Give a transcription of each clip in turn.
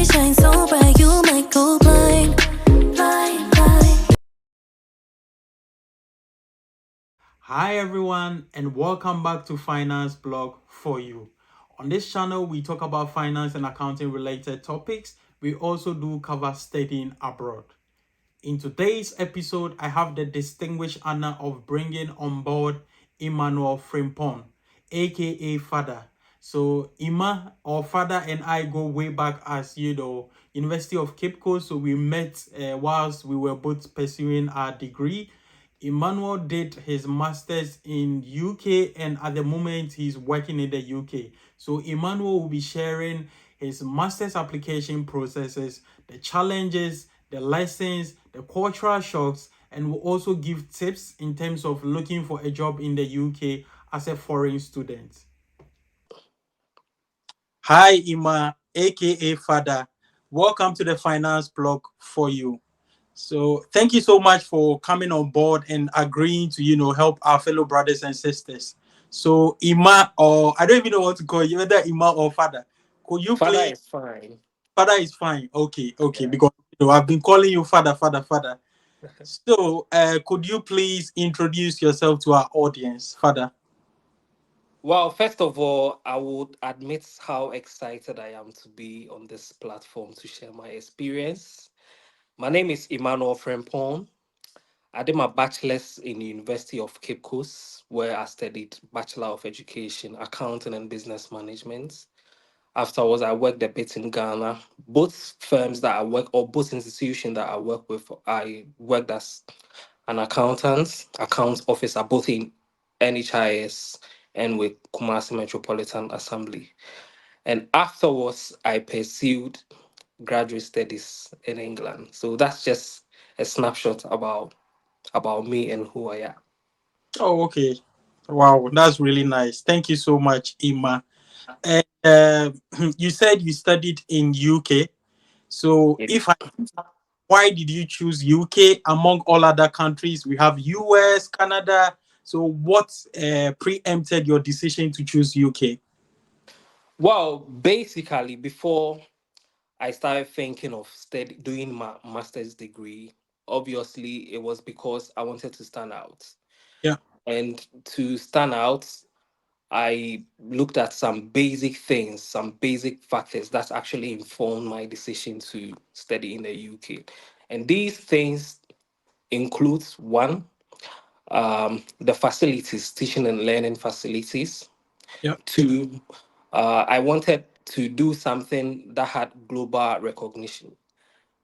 shine so bright, you might go blind, blind, blind. Hi everyone, and welcome back to Finance Blog for You. On this channel, we talk about finance and accounting related topics. We also do cover studying abroad. In today's episode, I have the distinguished honor of bringing on board Emmanuel Frimpong, aka Father. So Ima or Father and I go way back as University of Cape Coast. So we met whilst we were both pursuing our degree. Emmanuel did his masters in UK, and at the moment he's working in the UK. So Emmanuel will be sharing his master's application processes, the challenges, the lessons, the cultural shocks, and will also give tips in terms of looking for a job in the UK as a foreign student. Hi, Ima, aka Father. Welcome to the Finance Blog for You. So, thank you so much for coming on board and agreeing to, help our fellow brothers and sisters. So, Ima, or I don't even know what to call you, whether Ima or Father. Could you Father please? is fine. Father is fine. Okay, okay, Yeah. because I've been calling you Father, Father, Father. So, could you please introduce yourself to our audience, Father? Well, first of all, I would admit how excited I am to be on this platform to share my experience. My name is Emmanuel Frempong. I did my bachelor's in the University of Cape Coast, where I studied Bachelor of Education, Accounting and Business Management. Afterwards, I worked a bit in Ghana. Both firms that I work, or both institutions that I work with, I worked as an accountant, accounts officer, both in NHIS and with Kumasi Metropolitan Assembly. And afterwards, I pursued graduate studies in England. So that's just a snapshot about me and who I am. Oh, okay. Wow, that's really nice. Thank you so much, Ima. And you said you studied in UK. So, Yeah. why did you choose UK among all other countries? We have US, Canada. So, what preempted your decision to choose UK? Well, basically, before I started thinking of doing my master's degree, obviously it was because I wanted to stand out. Yeah. And to stand out, I looked at some basic things, some basic factors that actually informed my decision to study in the UK. And these things include one, the facilities, teaching and learning facilities. Yeah. Two, I wanted to do something that had global recognition.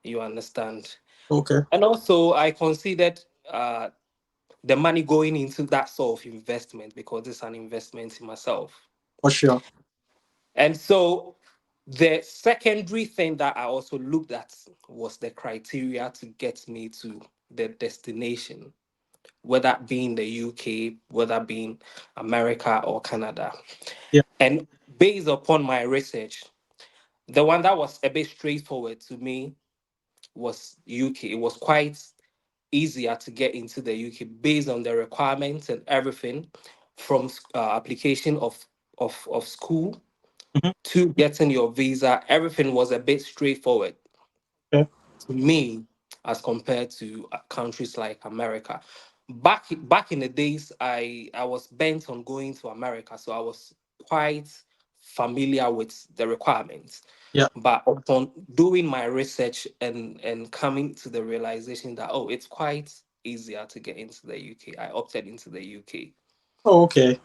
You understand? Okay. And also, I considered uh, the money going into that sort of investment because it's an investment in myself. For sure. And so the secondary thing that I also looked at was the criteria to get me to the destination, whether being the UK, whether being America or Canada. Yeah. And based upon my research, the one that was a bit straightforward to me was UK. It was quite easier to get into the UK based on the requirements and everything from application of school Mhm. to getting your visa. Everything was a bit straightforward Okay. to me as compared to countries like America. Back in the days, I was bent on going to America, so I was quite familiar with the requirements. Yeah. But upon doing my research and coming to the realization that oh, it's quite easier to get into the UK, I opted into the UK. Oh, okay.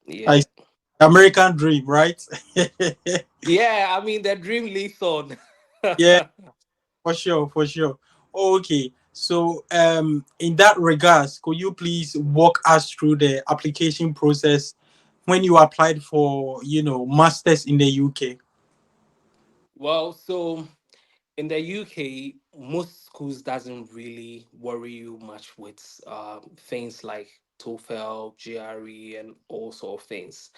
I Yeah, American dream, right? yeah. I mean, the dream lives on. Yeah, for sure, for sure. Okay. So, in that regards, could you please walk us through the application process when you applied for, masters in the UK? Well, so in the UK, most schools doesn't really worry you much with things like TOEFL, GRE, and all sort of things.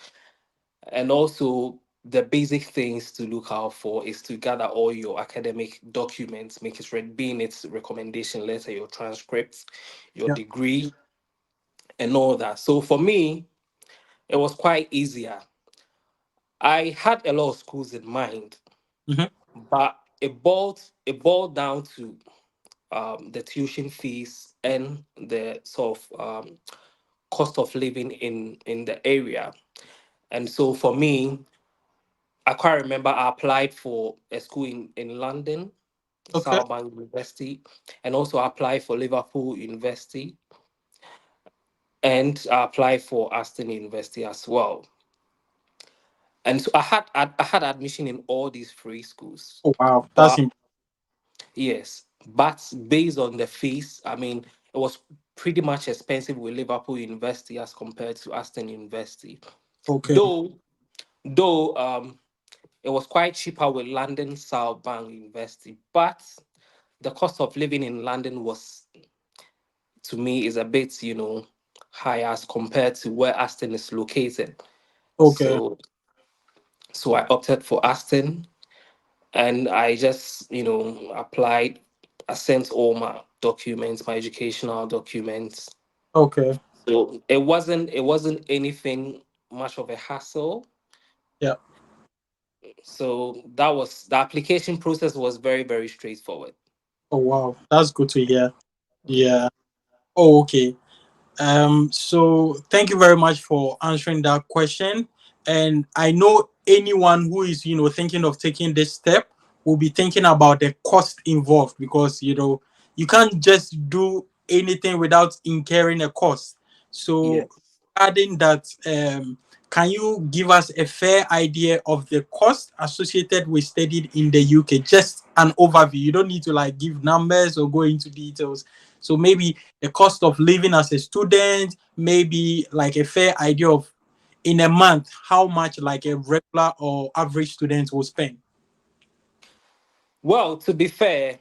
And also, the basic things to look out for is to gather all your academic documents, make it ready, being its recommendation letter, your transcripts, your Yeah. degree, and all that. So for me, it was quite easier. I had a lot of schools in mind, Hmm. but it boiled down to the tuition fees and the sort of cost of living in the area. And so for me, I quite remember I applied for a school in London, Okay. Southbank University, and also applied for Liverpool University, and I applied for Aston University as well. And so I had admission in all these three schools. Oh wow, that's But yes, but based on the fees, I mean, it was pretty much expensive with Liverpool University as compared to Aston University. okay. Though though it was quite cheaper with London South Bank University, but the cost of living in London was, to me, is a bit, higher as compared to where Aston is located. Okay. So so I opted for Aston, and I just, applied. I sent all my documents, my educational documents. Okay. So it wasn't anything much of a hassle. Yeah. So the application process was very, very straightforward. Oh wow, that's good to hear. Yeah. Oh, okay. So thank you very much for answering that question. And I know anyone who is, thinking of taking this step will be thinking about the cost involved because, you can't just do anything without incurring a cost. So Yes. adding that, can you give us a fair idea of the cost associated with studying in the UK? Just an overview. You don't need to like give numbers or go into details. So maybe the cost of living as a student, maybe like a fair idea of in a month how much like a regular or average student will spend. Well, to be fair,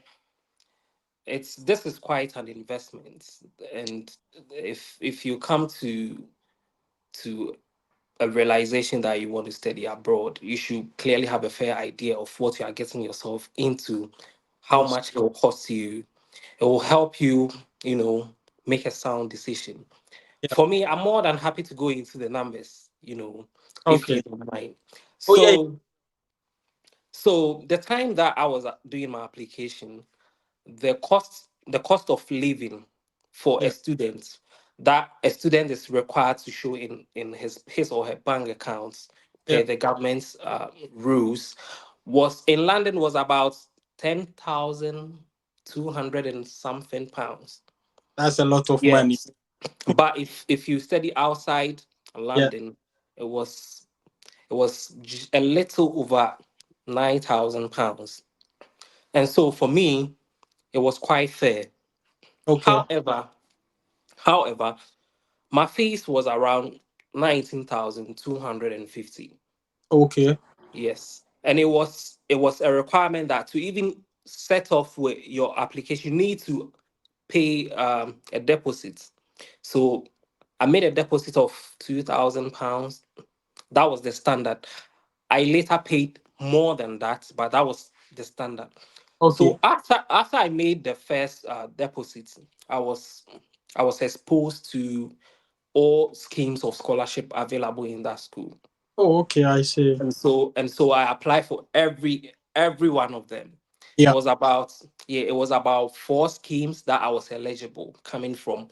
this is quite an investment, and if you come to a realization that you want to study abroad, you should clearly have a fair idea of what you are getting yourself into, how Yes. much it will cost you. It will help you, you know, make a sound decision. Yeah. For me, I'm more than happy to go into the numbers, if Okay. you don't mind. Oh yeah. So, the time that I was doing my application, the cost of living for a Yeah. student that a student is required to show in his or her bank accounts Yeah. per the government's rules was in London was about 10,200 and something pounds. That's a lot of money. Yes, but if you study outside Yeah. London, it was a little over 9,000 pounds. And so for me, it was quite fair. Okay. However, my fees was around 19,250. Okay. Yes. And it was a requirement that to even set off with your application, you need to pay a deposit. So I made a deposit of £2,000. That was the standard. I later paid more than that, but that was the standard. Okay. So after I made the first deposit, I was I was exposed to all schemes of scholarship available in that school. Oh, okay. I see. And so I applied for every one of them. It Yeah. was about it was about four schemes that I was eligible, coming from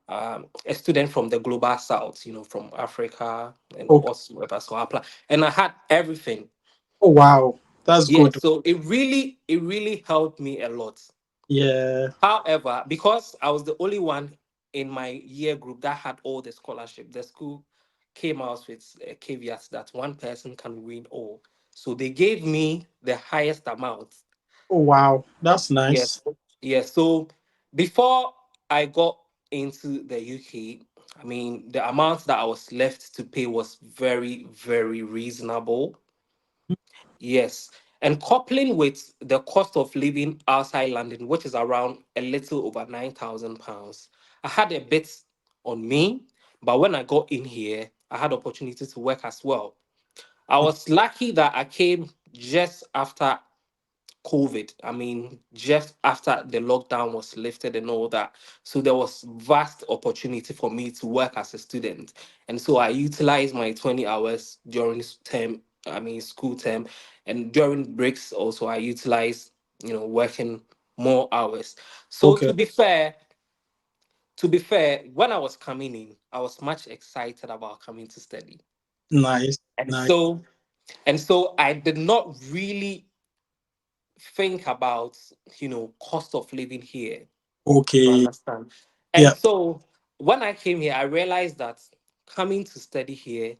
a student from the global south, from Africa and Okay. whatsoever. So I applied, and I had everything. Oh wow. That's Yeah, good. so it really helped me a lot. Yeah. However, because I was the only one in my year group that had all the scholarship, the school came out with a caveat that one person can win all. So they gave me the highest amount. Oh wow. That's nice. Yes. Yes. So before I got into the UK, I mean, the amount that I was left to pay was very, very reasonable. Yes. And coupling with the cost of living outside London, which is around a little over £9,000, I had a bit on me. But when I got in here, I had opportunity to work as well. I was lucky that I came just after COVID. I mean, just after the lockdown was lifted and all that. So there was vast opportunity for me to work as a student. And so I utilized my 20 hours during this term I mean, school term, and during breaks also I utilize, working more hours. So Okay. to be fair, when I was coming in, I was much excited about coming to study, Nice. and Nice. so I did not really think about cost of living here. You Okay. understand? And Yeah. so when I came here, I realized that coming to study here,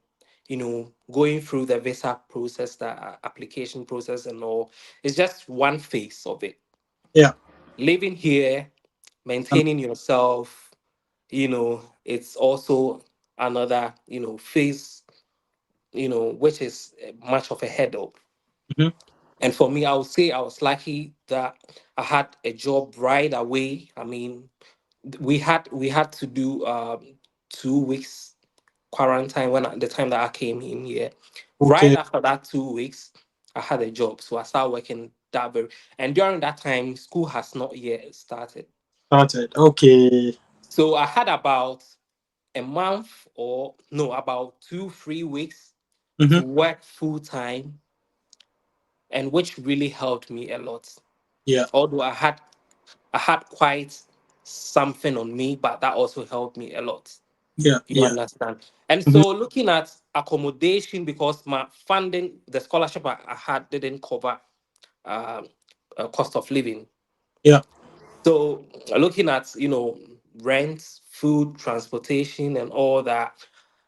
going through the visa process, the application process, and all, is just one phase of it. Yeah. Living here, And maintaining yourself, it's also another, phase, which is much of a headache. mhm. And for me, I would say I was lucky that I had a job right away. I mean, we had to do 2 weeks quarantine when the time that I came in here. Right Okay. after that 2 weeks, I had a job, so I started working that very. And during that time, school has not yet started, Started. Okay. so I had about a month, or no, about 2 3 weeks to Mm-hmm. work full time, and which really helped me a lot. Yeah. Although I had quite something on me, but that also helped me a lot. Yeah. You Yeah. understand? And Mm-hmm. so looking at accommodation, because my funding, the scholarship I had didn't cover um, cost of living. Yeah. So looking at rent, food, transportation, and all that,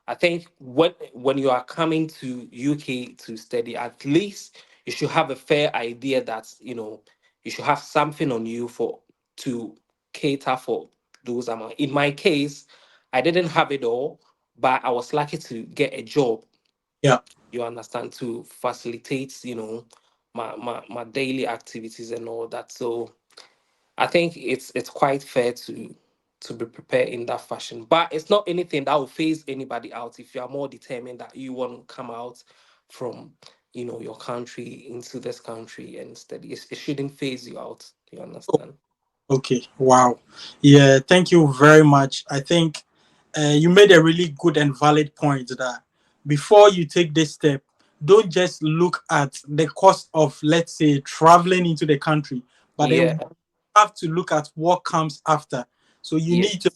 I think when you are coming to UK to study, at least you should have a fair idea that you should have something on you for to cater for those amount. In my case, I didn't have it all, but I was lucky to get a job. Yeah. You understand, to facilitate my daily activities and all that. So I think it's quite fair to be prepared in that fashion. But it's not anything that will phase anybody out if you are more determined that you want to come out from your country into this country and study. It shouldn't phase you out. You understand? Okay, wow. Yeah, thank you very much. I think you made a really good and valid point that before you take this step, don't just look at the cost of, let's say, traveling into the country, but then Yeah. you have to look at what comes after. So you Yeah. need to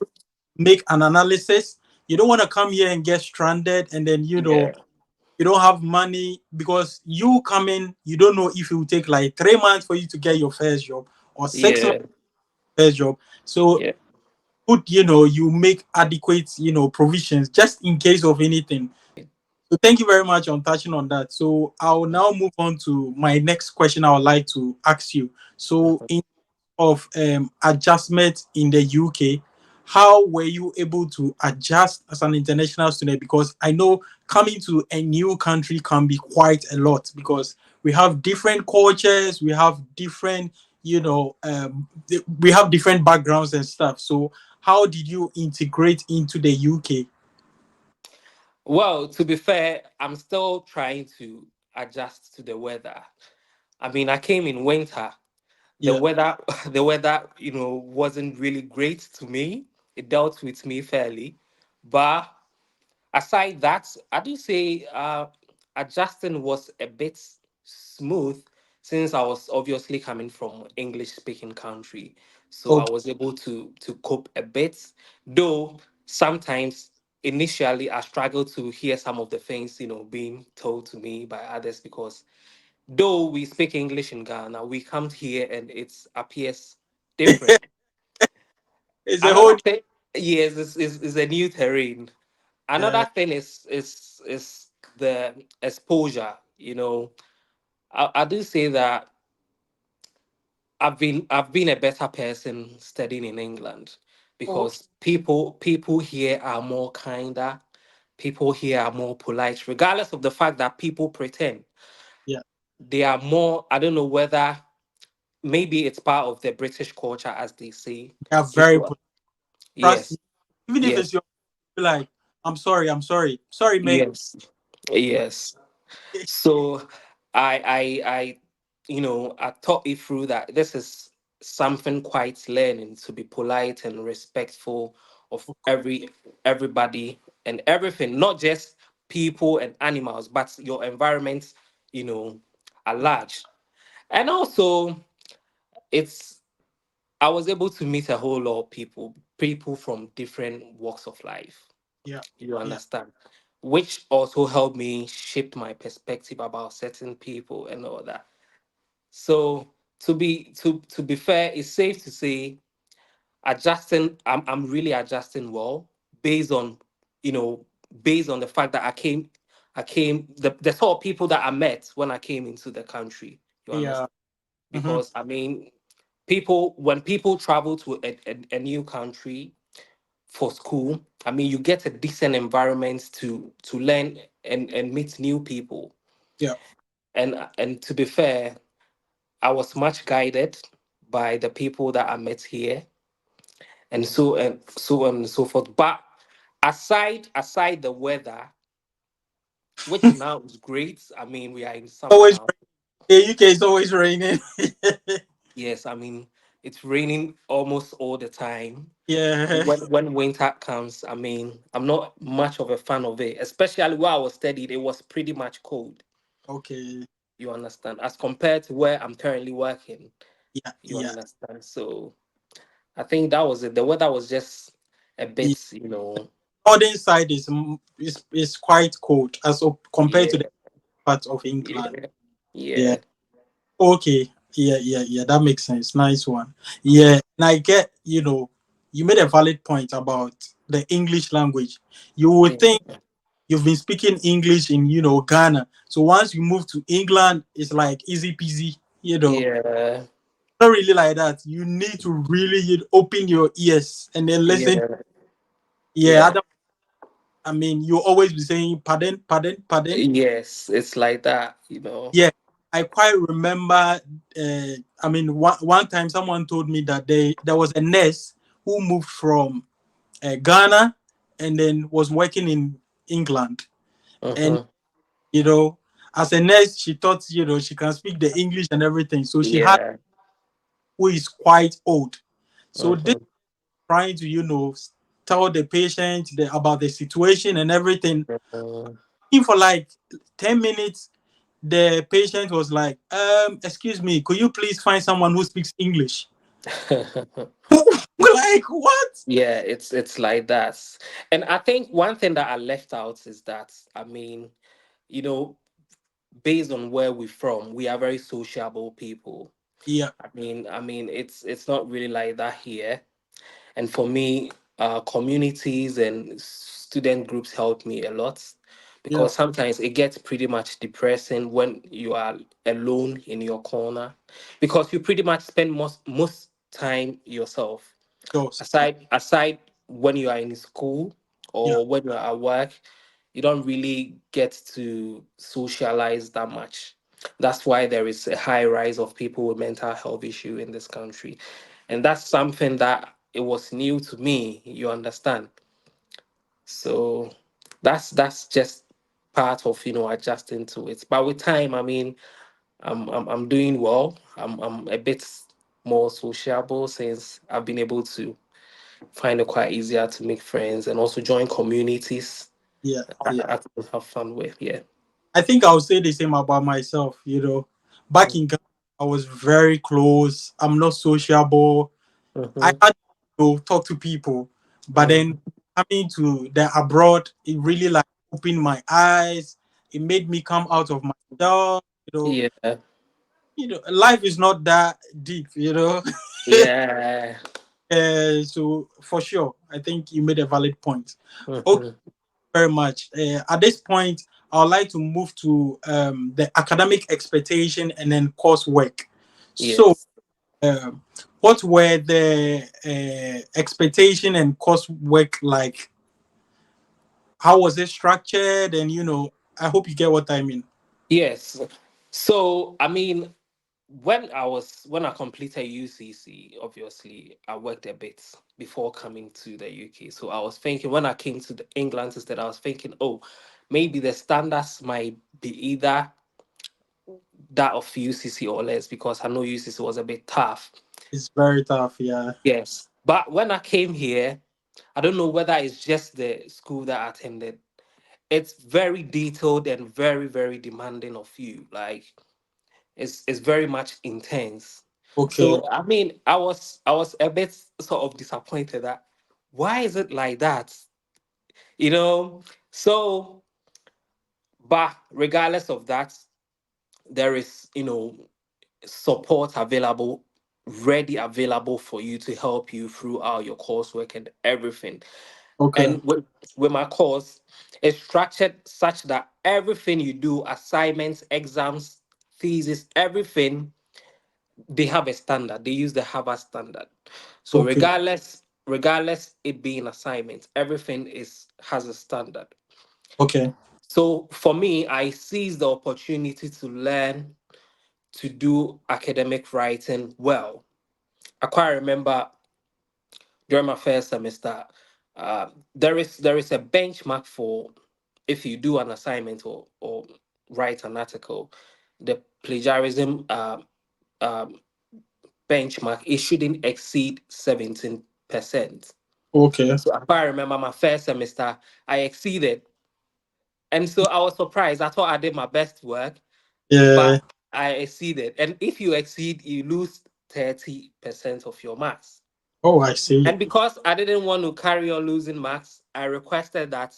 make an analysis. You don't want to come here and get stranded and then, Yeah. you don't have money because you come in, you don't know if it will take like 3 months for you to get your first job or 6 months Yeah. first job. So Yeah. you make adequate, provisions just in case of anything. So thank you very much on touching on that. So I'll now move on to my next question I would like to ask you. So in of adjustment in the UK, how were you able to adjust as an international student? Because I know coming to a new country can be quite a lot because we have different cultures, we have different, we have different backgrounds and stuff. So how did you integrate into the UK? Well, to be fair, I'm still trying to adjust to the weather. I mean, I came in winter. The Yeah. weather, the weather, wasn't really great to me. It dealt with me fairly, but aside that, I do say adjusting was a bit smooth since I was obviously coming from English speaking country. So I Okay. was able to cope a bit. Though sometimes initially I struggled to hear some of the things, being told to me by others, because though we speak English in Ghana, we come here and it appears different. It's a whole Another thing, yes, is a new terrain. uh, Another thing is the exposure. I do say that I've been a better person studying in England, okay. because people here are more kinder, people here are more polite, regardless of the fact that people pretend. Yeah, They are more. I don't know whether maybe it's part of the British culture, as they say. they are You very know, trust me. yes, Even if it's yes, your like, I'm sorry. Sorry, mate. yes, yes. So I taught it through that this is something quite learning to be polite and respectful of everybody and everything, not just people and animals, but your environment, you know, are large. And also, it's I was able to meet a whole lot of people from different walks of life. Yeah. You Yeah. understand? Which also helped me shape my perspective about certain people and all that. So to be fair, it's safe to say I'm really adjusting well based on you know based on the fact that the sort of people that I met when I came into the country. You Yeah. understand? Mm-hmm. Because I mean, people when people travel to a new country for school, I mean, you get a decent environment to learn and meet new people. Yeah. And to be fair, I was much guided by the people that I met here, and so forth. But aside the weather, which now is great. I mean, we are in summer Always now. the UK is always raining. Yes, I mean it's raining almost all the time. Yeah. When winter comes, I mean, I'm not much of a fan of it. Especially where I was studied, it was pretty much cold. Okay. You understand? As compared to where I'm currently working, Yeah. you Yeah. understand. So I think that was it. The weather was just a The bit, northern side is quite cold compared to yeah, the part of England. yeah, Yeah. yeah, Okay. Yeah. Yeah. Yeah. That makes sense. Nice one. Yeah. And I get, you made a valid point about the English language. You would yeah, think you've been speaking English in, Ghana. So once you move to England, it's like easy peasy. yeah, Not really like that. You need to really open your ears and then listen. yeah, Yeah, yeah. I mean, you always be saying pardon, pardon, pardon. Yes, it's like that. Yeah, I quite remember. I mean, one time someone told me that there was a nurse who moved from Ghana and then was working in England. And, Uh-huh. you know, as a nurse, she thought, she can speak the English and everything. So she had Yeah. who is quite old. So this Uh-huh. trying to, tell the patient about the situation and everything. Uh-huh. In for like 10 minutes, the patient was like, excuse me, could you please find someone who speaks English? Like, what? Yeah, it's like that. And I think one thing that I left out is that I mean, you know, based on where we're from, we are very sociable people. Yeah, I mean, it's not really like that here. And for me, communities and student groups help me a lot yeah, because sometimes it gets pretty much depressing when you are alone in your corner because you pretty much spend most time yourself. those. Yeah, Aside when you are in school yeah, or when you are at work, you don't really get to socialize that much. That's why there is a high rise of people with mental health issue in this country. And that's something that it was new to me, you understand? So that's just part of adjusting to it. But with time, I mean, I'm doing well. I'm a bit more sociable since I've been able to find it quite easier to make friends and also join communities yeah, I, yeah. I can have fun with. Yeah. I think I'll say the same about myself. Back in Ghana, I was very close. I'm not sociable. I Mm-hmm. had to talk to people, but then Mm-hmm. coming to the abroad, it really like opened my eyes. It made me come out of myself. Yeah. Life is not that deep. Yeah. So for sure, I think you made a valid point. Okay, Mm-hmm. very much. At this point, I would like to move to the academic expectation and then coursework. So, Yes. um, what were the expectation and coursework like? How was it structured? And I hope you get what I mean. Yes. So I mean, when I completed UCC, obviously I worked a bit before coming to the UK. So I was thinking when I came to the England instead, I was thinking, oh, maybe the standards might be either that of UCC or less because I know UCC was a bit tough. It's very tough. Yeah. Yes. But when I came here, I don't know whether it's just the school that I attended. it's very detailed and very, very demanding of you. Like it's very much intense. Okay. So I mean, I was a bit sort of disappointed that why is it like that? You know? So, but regardless of that, there is, support available, ready available for you to help you throughout your coursework and everything. Okay. And with my course, it's structured such that everything you do, assignments, exams, thesis, everything, they have a standard. They use the Harvard standard. So Okay. regardless it being assignments, everything is has a standard. Okay. So for me, I seized the opportunity to learn to do academic writing well. I quite remember during my first semester, there is a benchmark for if you do an assignment or write an article, the plagiarism um, benchmark, it shouldn't exceed 17%. Okay. So I remember my first semester, I exceeded. And so I was surprised. I thought I did my best work, Yeah. but I exceeded. And if you exceed, you lose 30% of your marks. Oh, I see. And because I didn't want to carry on losing marks, I requested that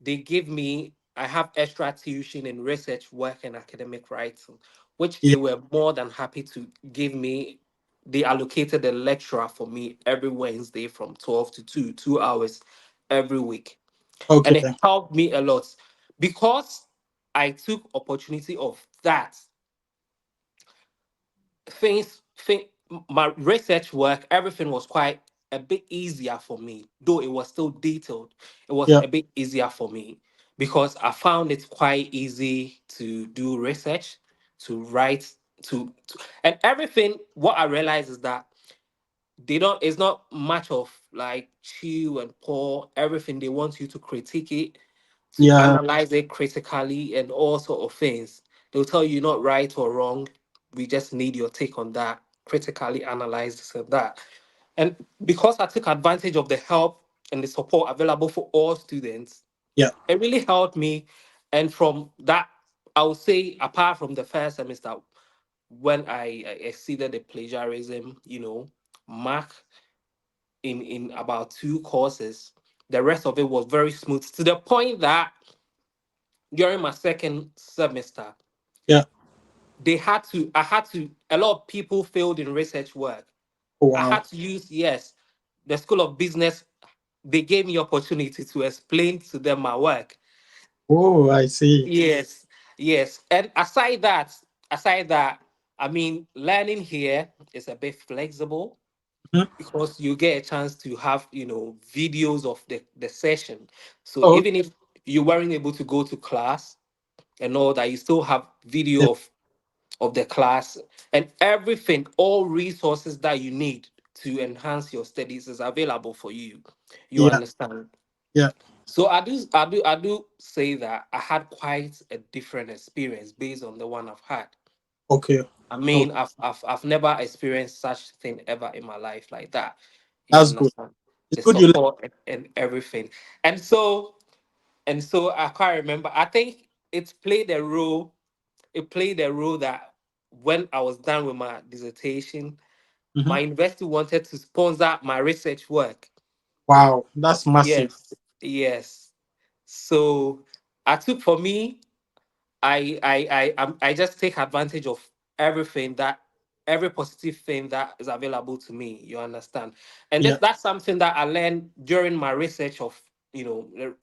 they give me, I have extra tuition in research work and academic writing, which Yeah. they were more than happy to give me. They allocated a lecturer for me every Wednesday from 12 to 2, 2 hours every week. And it Okay. helped me a lot because I took opportunity of that. My research work, everything was quite a bit easier for me, though it was still detailed. It was Yeah. a bit easier for me because I found it quite easy to do research, to write, to and everything. What I realized is that they don't it's not much of like chew and pour everything. They want you to critique it, to Yeah. analyze it critically and all sort of things. They'll tell you not right or wrong. We just need your take on that. Critically analyze this and that. And because I took advantage of the help and the support available for all students, Yeah. it really helped me. And from that, I would say, apart from the first semester, when I exceeded the plagiarism, mark in about two courses, the rest of it was very smooth to the point that during my second semester, Yeah. I had to, a lot of people failed in research work. Oh, I wow. had to use, yes, the School of Business. They gave me opportunity to explain to them my work. Oh, I see. Yes, yes. And aside that, I mean, learning here is a bit flexible Mhm. because you get a chance to have, videos of the session. So Oh, even if you weren't able to go to class and all that, you still have yeah. video of the class and everything, all resources that you need to enhance your studies is available for you. You Yeah. understand? Yeah. So I do say that I had quite a different experience based on the one I've had. Okay. I Okay. mean, I've never experienced such thing ever in my life like that. You That's good. understand? It's The good you learn. support and everything. And so I can't remember. I think it played a role that when I was done with my dissertation, Mhm. my university wanted to sponsor my research work. Wow. That's massive. Yes, yes. So for me, I just take advantage of every positive thing that is available to me. You understand? And Yeah. that's something that I learned during my research of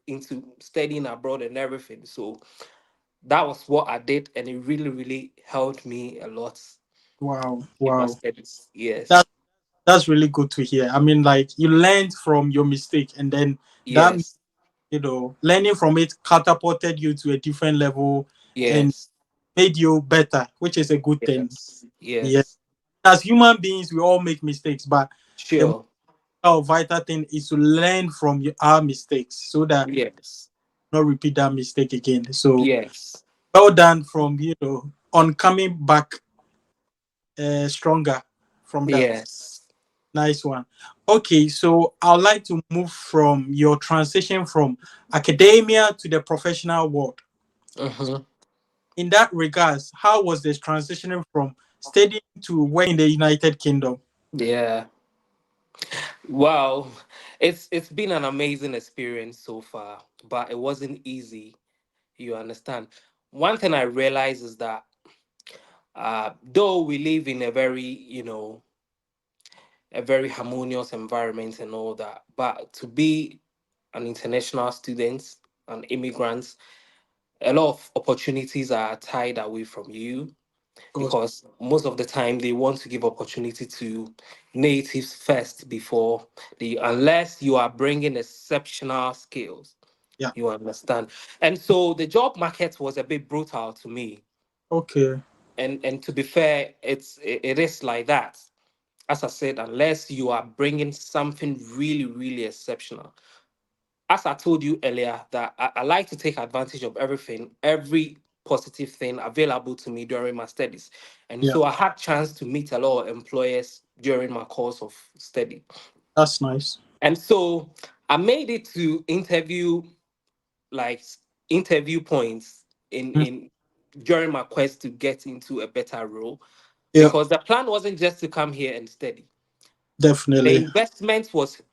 into studying abroad and everything. So that was what I did, and it really, really helped me a lot Wow. in my Wow. studies. Yes, That that's really good to hear. I mean, like you learned from your mistake, and then that yes, learning from it catapulted you to a different level and yes, made you better, which is a good thing. yes, Yeah. yes. As human beings, we all make mistakes, but the most Sure. vital thing is to learn from our mistakes so that Yes, not repeat that mistake again. So yes, well done from on coming back stronger from that. yes. Nice one. Okay, so I'd like to move from your transition from academia to the professional world. Mhm. In that regards, how was this transitioning from studying to work in the United Kingdom? Yeah. Wow. It's been an amazing experience so far, but it wasn't easy. You understand? One thing I realize is that though we live in a very, a very harmonious environment and all that, but to be an international student, an immigrant, a lot of opportunities are tied away from you Of course. because most of the time they want to give opportunity to natives first before the unless you are bringing exceptional skills. Yeah. You understand? And so the job market was a bit brutal to me. Okay. And to be fair, it is like that. As I said, unless you are bringing something really, really exceptional. As I told you earlier, that I like to take advantage of everything, every positive thing available to me during my studies. And Yeah. so I had chance to meet a lot of employers during my course of study. That's nice. And so I made it to like interview points Mhm. in during my quest to get into a better role Yeah. because the plan wasn't just to come here and study. The Definitely. investment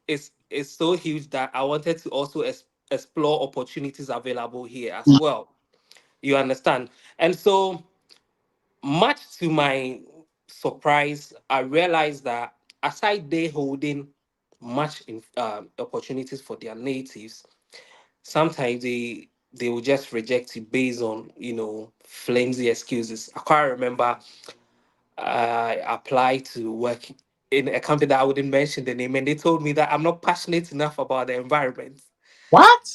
is so huge that I wanted to also explore opportunities available here as Mm. well. You understand? And so, much to my surprise, I realized that aside they holding much opportunities for their natives, sometimes they will just reject you based on flimsy excuses. I can't remember I applied to work in a company that I wouldn't mention the name, and they told me that I'm not passionate enough about the environment. What?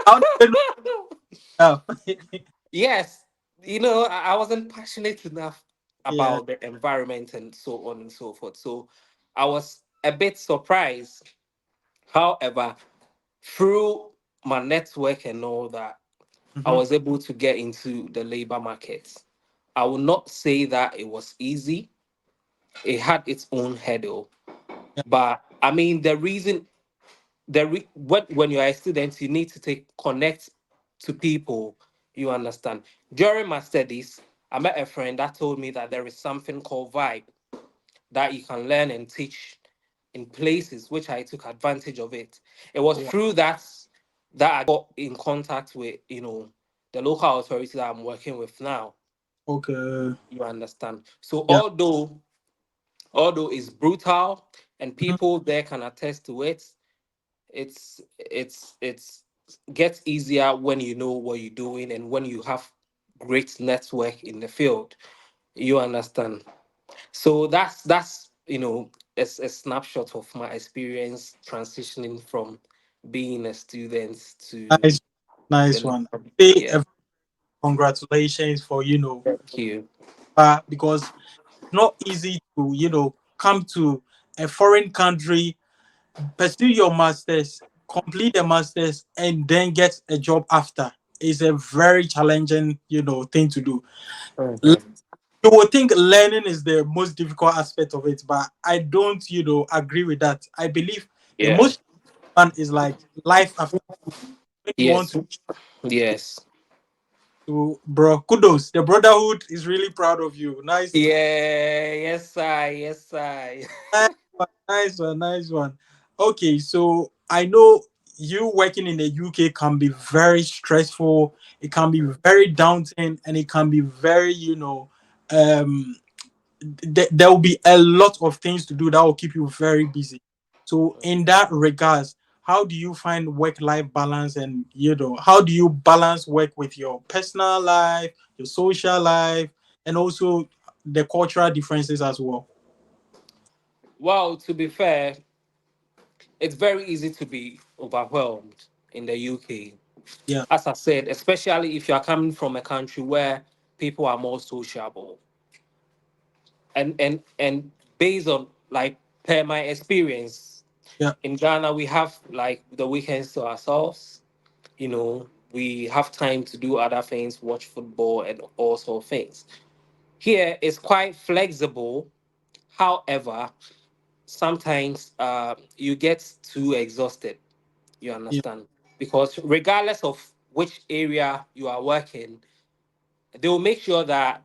How do you know that? Yes, I wasn't passionate enough Yeah. about the environment and so on and so forth. So I was a bit surprised. However, through my network and all that, I Hmm. was able to get into the labor market. I will not say that it was easy. It had its own hurdle. Yeah. But I mean, the reason when you're a student, you need to take connect to people. You understand? During my studies, I met a friend that told me that there is something called vibe that you can learn and teach in places, which I took advantage of it. It was Wow. through that I got in contact with the local authority that I'm working with now. Okay. You understand? So Yeah. although it's brutal and Mhm. people there can attest to it, it's gets easier when you know what you're doing and when you have great network in the field. You understand? So that's a snapshot of my experience transitioning from being a student to Nice. Nice the one. Say yeah. congratulations for Thank you. because it's not easy to come to a foreign country, pursue your masters, complete the masters, and then get a job after. It's a very challenging thing to do. You Mhm. would think learning is the most difficult aspect of it, but I don't agree with that. I believe the Yeah. most fun is like life after when you want Yes. Yes. to bro. Kudos. The brotherhood is really proud of you. Nice. Yeah. Yes, I. Yes, I. Nice one, nice one, nice one. Okay, so I know you working in the UK can be very stressful. It can be very daunting, and it can be very, um, there will be a lot of things to do that will keep you very busy. So, in that regards, how do you find work-life balance, and how do you balance work with your personal life, your social life, and also the cultural differences as well? Well, to be fair, it's very easy to be overwhelmed in the UK. Yeah, As I said, especially if you are coming from a country where people are more sociable. And based on like per my experience yeah. in Ghana, we have like the weekends to ourselves. We have time to do other things, watch football and all sort of things. Here it's quite flexible. However, sometimes you get too exhausted. You Yeah. understand? Because regardless of which area you are working, they will make sure that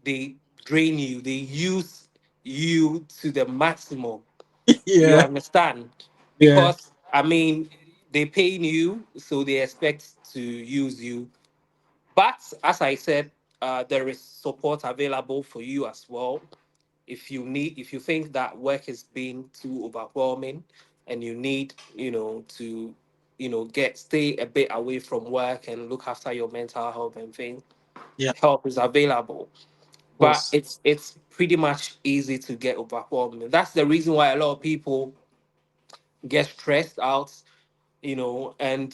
they drain you, they use you to the maximum. You Yeah. understand? Yeah. Because I mean, they paying you, so they expect to use you. But as I said, there is support available for you as well. If you think that work is being too overwhelming, and you need, to, get stay a bit away from work and look after your mental health and things, Yeah. help is available. Of But course. it's pretty much easy to get overwhelmed. That's the reason why a lot of people get stressed out, and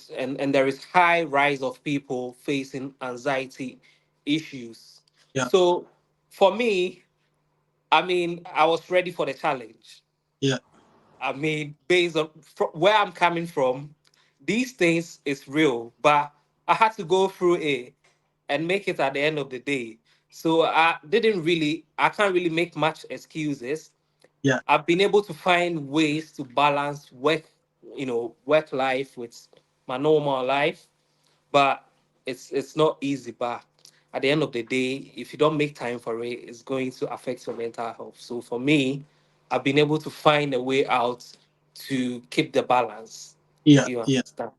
there is high rise of people facing anxiety issues. Yeah. So for me, I mean, I was ready for the challenge. Yeah. I mean, based on where I'm coming from, these things is real, but I had to go through it and make it at the end of the day. So I can't really make much excuses. Yeah. I've been able to find ways to balance work life with my normal life, but it's not easy. But at the end of the day, if you don't make time for it, it's going to affect your mental health. So for me, I've been able to find a way out to keep the balance. Yeah. You Yeah. understand?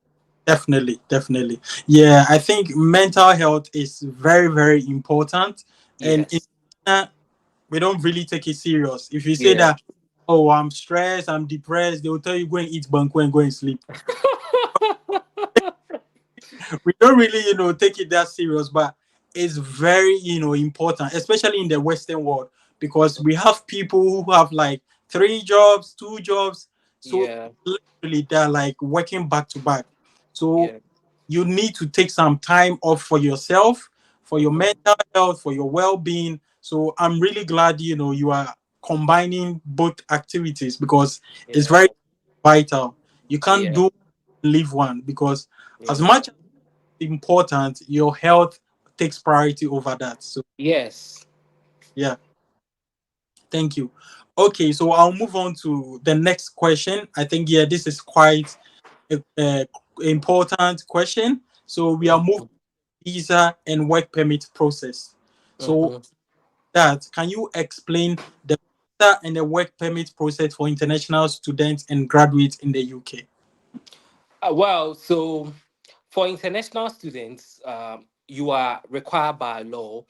Definitely. Definitely. Yeah. I think mental health is very, very important. And in Yes. Ghana, we don't really take it serious. If you say Yeah. that, oh, I'm stressed, I'm depressed, they will tell you go and eat banku and go and sleep. We don't really, take it that serious, but it's very, important, especially in the Western world, because we have people who have like three jobs, two jobs. So Yeah. literally they're like working back to back. So Yeah. you need to take some time off for yourself, for your Mhm. mental health, for your well-being. So I'm really glad, you are combining both activities because it's Yeah. very vital. You can't Yeah. do leave one because as Yeah. much important, your health takes priority over that. So Yes. yeah, thank you. Okay, so I'll move on to the next question. I think yeah, this is quite a important question. So we are moving Mhm. visa and work permit process. So Mhm. that can you explain the visa and the work permit process for international students and graduates in the UK? Well, so for international students, you are required by law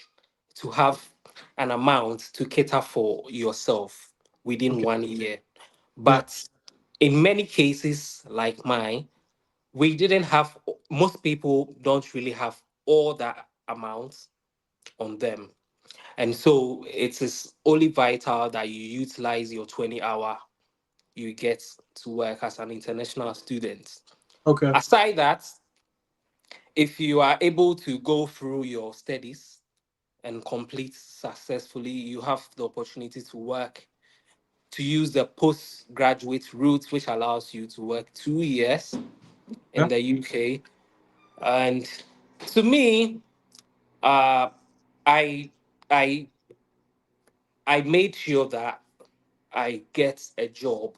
to have an amount to cater for yourself within Okay. 1 year. Yeah. But in many cases, like mine, we didn't have, most people don't really have all that amount on them. And so it is only vital that you utilize your 20-hour you get to work as an international student. Okay. Aside that, if you are able to go through your studies and complete successfully, you have the opportunity to work, to use the postgraduate route, which allows you to work 2 years in Yeah. the UK. And to me, uh, I I I made sure that I get a job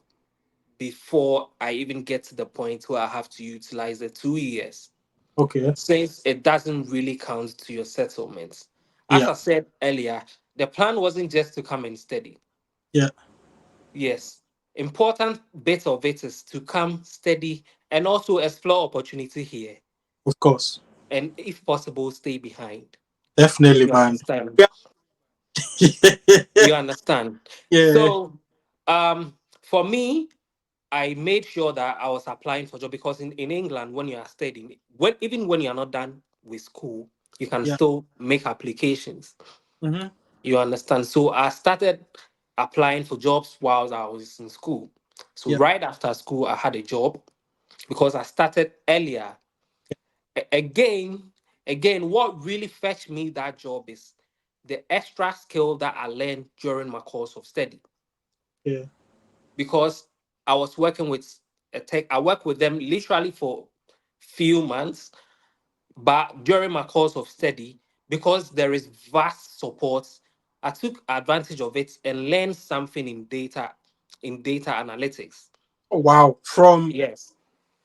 before I even get to the point where I have to utilize the 2 years, Okay. since it doesn't really count to your settlement. As Yeah. I said earlier, the plan wasn't just to come and study. Yeah. Yes, important bit of it is to come study and also explore opportunity here, Of course. and if possible, stay behind. Definitely, You man. understand? Yeah. You understand? Yeah. So, for me, I made sure that I was applying for job, because in England, when you are studying, even when you are not done with school, you can Yeah. still make applications. Mm-hmm. You understand? So I started applying for jobs while I was in school. So Yeah. right after school, I had a job because I started earlier. Again, what really fetched me that job is the extra skill that I learned during my course of study, Yeah. because I was working with a tech. I worked with them literally for few months, but during my course of study, because there is vast support, I took advantage of it and learned something in data in data analytics. Oh, wow. From Yes.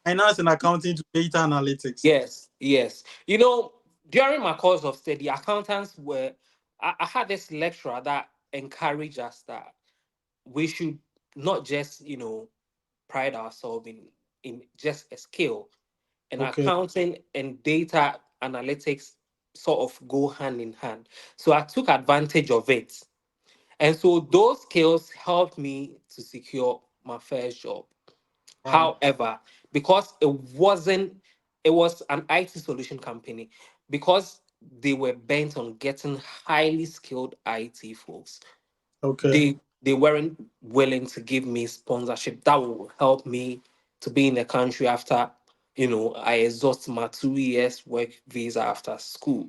finance and accounting to data analytics. Yes, yes. During my course of study, accountants were, I had this lecturer that encouraged us that we should not just, pride ourselves in just a skill. And Okay. accounting and data analytics sort of go hand in hand. So I took advantage of it. And so those skills helped me to secure my first job. Wow. However, because it was an IT solution company, because they were bent on getting highly skilled IT folks, Okay. they weren't willing to give me sponsorship that will help me to be in the country after, I exhaust my 2 years work visa after school.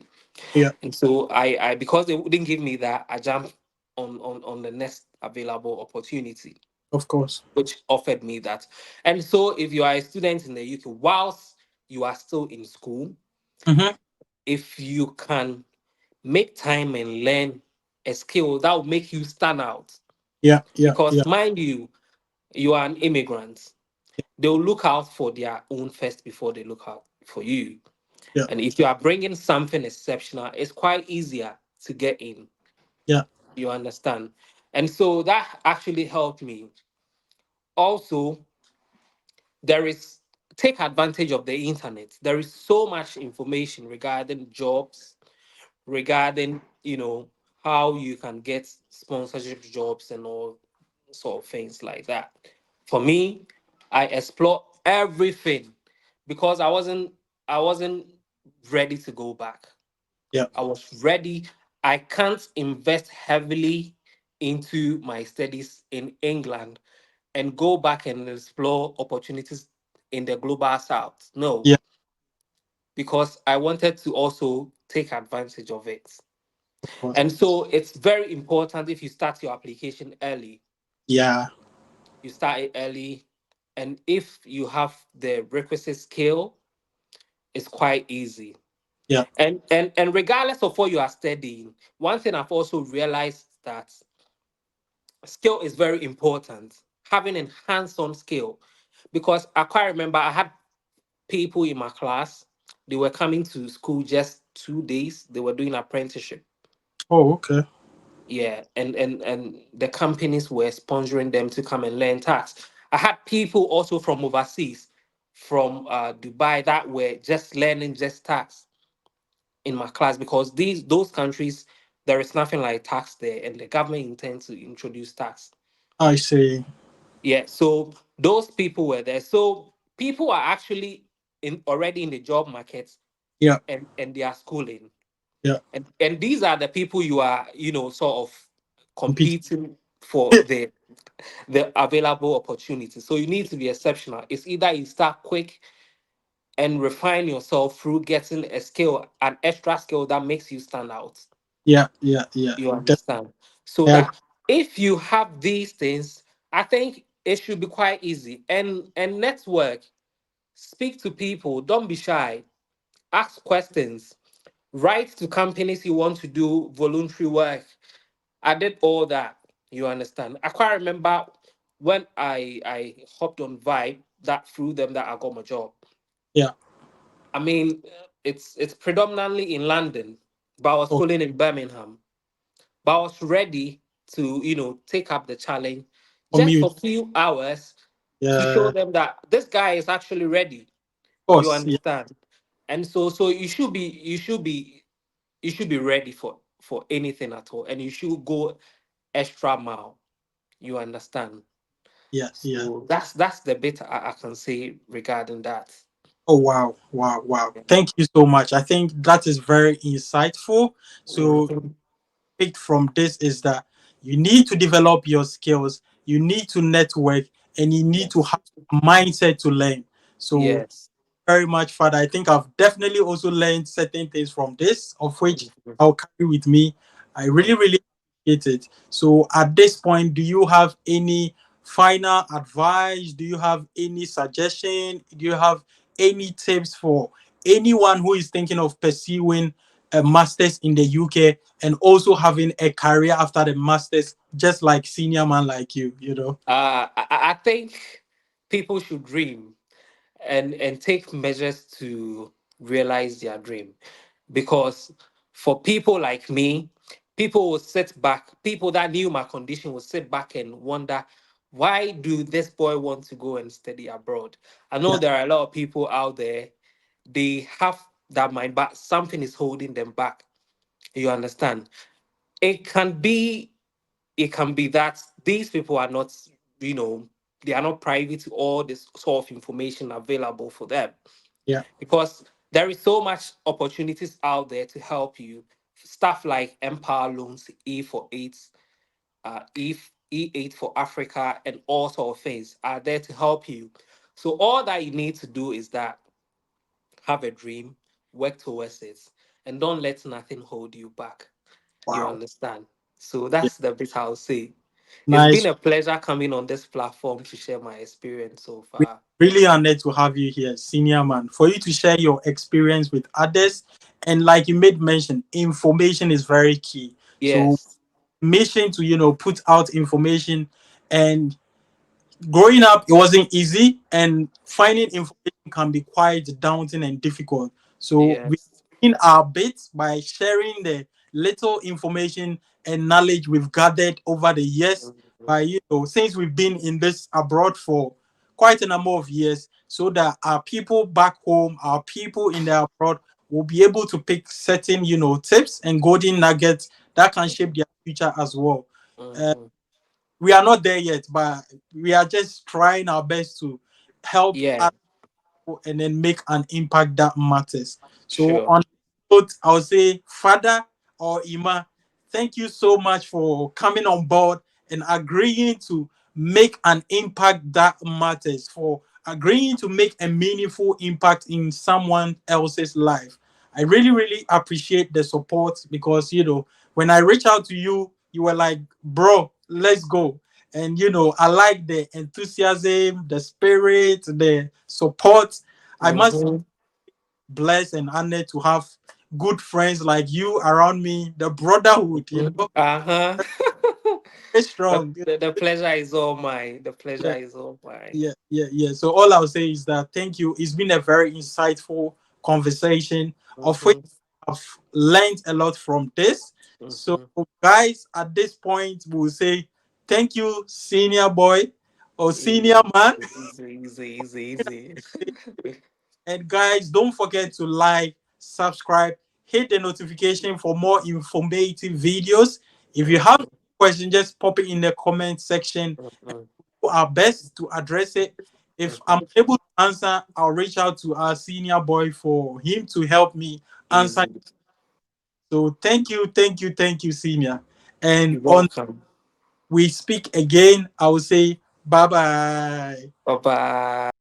Yeah, And so I because they wouldn't give me that, I jumped on the next available opportunity, of course. which offered me that. And so, if you are a student in the UK, whilst you are still in school, Mm-hmm. if you can make time and learn a skill that will make you stand out, Yeah, yeah, because yeah, mind you, you are an immigrant, they'll look out for their own first before they look out for you. yeah, And if you are bringing something exceptional, it's quite easier to get in. yeah, You understand? And so that actually helped me. Also, there is take advantage of the internet. There is so much information regarding jobs, regarding how you can get sponsorship jobs and all sort of things like that. For me, I explore everything because I wasn't ready to go back. yeah, I was ready. I can't invest heavily into my studies in England and go back and explore opportunities in the global south. No, yeah, because I wanted to also take advantage of it. of course. And so it's very important if you start your application early, Yeah, you start it early. And if you have the requisite skill, it's quite easy. yeah, And regardless of what you are studying, one thing I've also realized that skill is very important. Having a hands-on skill, because I quite remember I had people in my class. They were coming to school just 2 days. They were doing apprenticeship. oh, okay. Yeah, and the companies were sponsoring them to come and learn tax. I had people also from overseas, from Dubai, that were just learning just tax in my class because those countries there is nothing like tax there, and the government intends to introduce tax. I see. Yeah, so those people were there. So people are actually in already in the job market, Yeah, and they are schooling. yeah, And these are the people you are, sort of compete. competing for the available opportunities. So you need to be exceptional. It's either you start quick and refine yourself through getting a skill, an extra skill that makes you stand out. Yeah, yeah, yeah. You understand? So Yeah, that if you have these things, I think it should be quite easy. And network, speak to people, don't be shy, ask questions, write to companies you want to do voluntary work. I did all that. You understand? I quite remember when I hopped on Vibe, that through them that I got my job. yeah. I mean, it's predominantly in London, but I was Oh, schooling in Birmingham. But I was ready to take up the challenge just commute. for a few hours to show Yeah, of them that this guy is actually ready. You course. Yeah, understand? And so you should be ready for anything at all, and you should go extra mile. You understand? yeah, yeah. So that's the bit I can say regarding that. Oh, wow, wow, wow. Thank you so much. I think that is very insightful. So Mhm. picked from this is that you need to develop your skills, you need to network, and you need to Yes. have a mindset to learn. So Yes. very much, Father. I think I've definitely also learned certain things from this, of which Mhm. I'll carry with me. I really, really appreciate it. So at this point, do you have any final advice? Do you have any suggestion? Do you have any tips for anyone who is thinking of pursuing a master's in the UK and also having a career after the master's, just like senior man like you. I think people should dream and take measures to realize their dream, because for people like me, people will sit back. People that knew my condition will sit back and wonder, why do this boy want to go and study abroad? I know Yeah, there are a lot of people out there, they have that mind, but something is holding them back. You understand? It can be it can be that these people are not, you know, they are not privy to all this sort of information available for them, yeah, because there is so much opportunities out there to help you. Stuff like Empower Loans, E for 8, E8 for Africa, and all sort of things are there to help you. So all that you need to do is that have a dream, work towards it, and don't let nothing hold you back. You wow, understand? So yeah, that's the bit I'll say. It's been nice. a pleasure coming on this platform to share my experience so We far. really honored to have you here, senior man, for you to share your experience with others. And like you made mention, information is very key. So Yes. mission to put out information. And growing up, it wasn't easy, and finding information can be quite daunting and difficult. So we Yes. in our bit by sharing the little information and knowledge we've gathered over the years, Mhm. by since we've been in this abroad for quite a number of years, so that our people back home, our people in the abroad, will be able to pick certain tips and golden nuggets that can shape their future as well. Uh, Mhm. we are not there yet, but we are just trying our best to help Yeah, other people and then make an impact that matters. So sure. on that note, I'll say, Father or Ima, thank you so much for coming on board and agreeing to make an impact that matters, for agreeing to make a meaningful impact in someone else's life. I really, really appreciate the support, because when I reach out to you, you were like, bro, let's go. And I like the enthusiasm, the spirit, the support. I must Mm-hmm. bless and honored to have good friends like you around me. The brotherhood, Uh-huh. very the, strong. the pleasure is all mine. The pleasure Yeah, is all mine. yeah. So all I'll say is that thank you. It's been a very insightful conversation, of which Mm-hmm. I've learned a lot from this. So Mm-hmm. guys, at this point, we'll say thank you, senior boy or senior Easy, man. easy, easy, easy. And guys, don't forget to like, subscribe, hit the notification for more informative videos. If you have a Mhm, question, just pop it in the comment section. mhm, Do our best to address it. If I'm mhm. able to answer, I'll reach out to our senior boy for him to help me answer. Easy. So thank you, senior. And You're on welcome. we speak again, I will say bye bye. Bye bye.